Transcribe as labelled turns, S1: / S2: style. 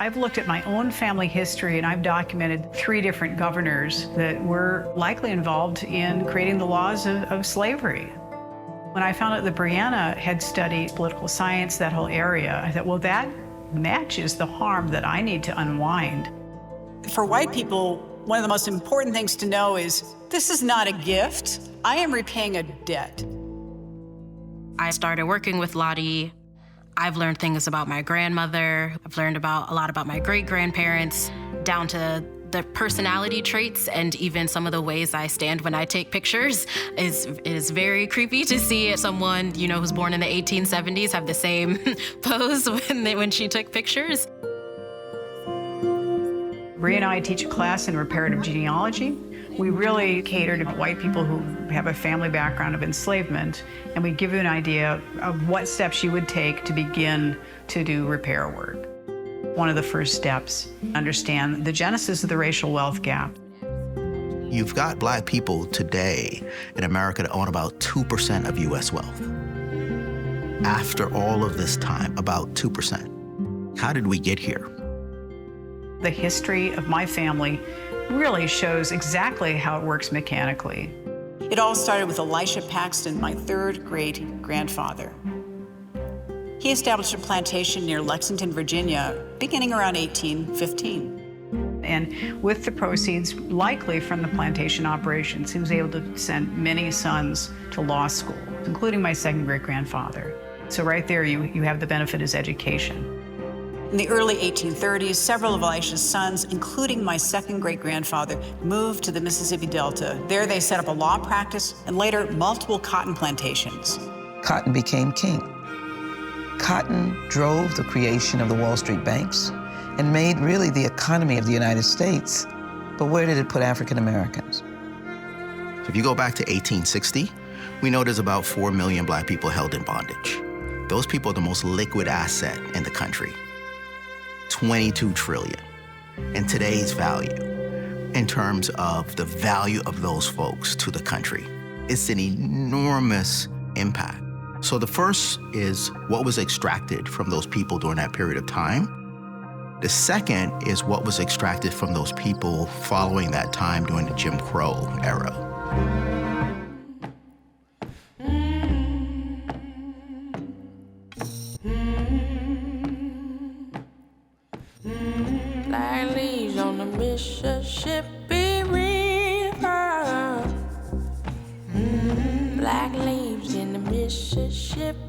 S1: I've looked at my own family history and I've documented 3 different governors that were likely involved in creating the laws of slavery. When I found out that Briayna had studied political science, that whole area, I thought, well, that matches the harm that I need to unwind. For white people, one of the most important things to know is this is not a gift. I am repaying a debt.
S2: I started working with Lotte. I've learned things about my grandmother. I've learned a lot about my great-grandparents, down to the personality traits and even some of the ways I stand when I take pictures. Is very creepy to see someone, who's born in the 1870s have the same pose when she took pictures.
S1: Briayna and I teach a class in reparative genealogy. We really cater to white people who have a family background of enslavement, and we give you an idea of what steps you would take to begin to do repair work. One of the first steps, understand the genesis of the racial wealth gap.
S3: You've got Black people today in America that own about 2% of U.S. wealth. After all of this time, about 2%. How did we get here?
S1: The history of my family really shows exactly how it works mechanically. It all started with Elisha Paxton, my 3rd great-grandfather. He established a plantation near Lexington, Virginia, beginning around 1815. And with the proceeds, likely from the plantation operations, he was able to send many sons to law school, including my 2nd great-grandfather. So right there, you have the benefit of his education. In the early 1830s, several of Elisha's sons, including my 2nd great-grandfather, moved to the Mississippi Delta. There they set up a law practice and later multiple cotton plantations.
S4: Cotton became king. Cotton drove the creation of the Wall Street banks and made really the economy of the United States. But where did it put African Americans?
S3: If you go back to 1860, we know there's about 4 million Black people held in bondage. Those people are the most liquid asset in the country. 22 trillion in today's value in terms of the value of those folks to the country. It's an enormous impact. So the first is what was extracted from those people during that period of time. The second is what was extracted from those people following that time during the Jim Crow era.
S5: Like leaves on the Mississippi River. Black leaves in the Mississippi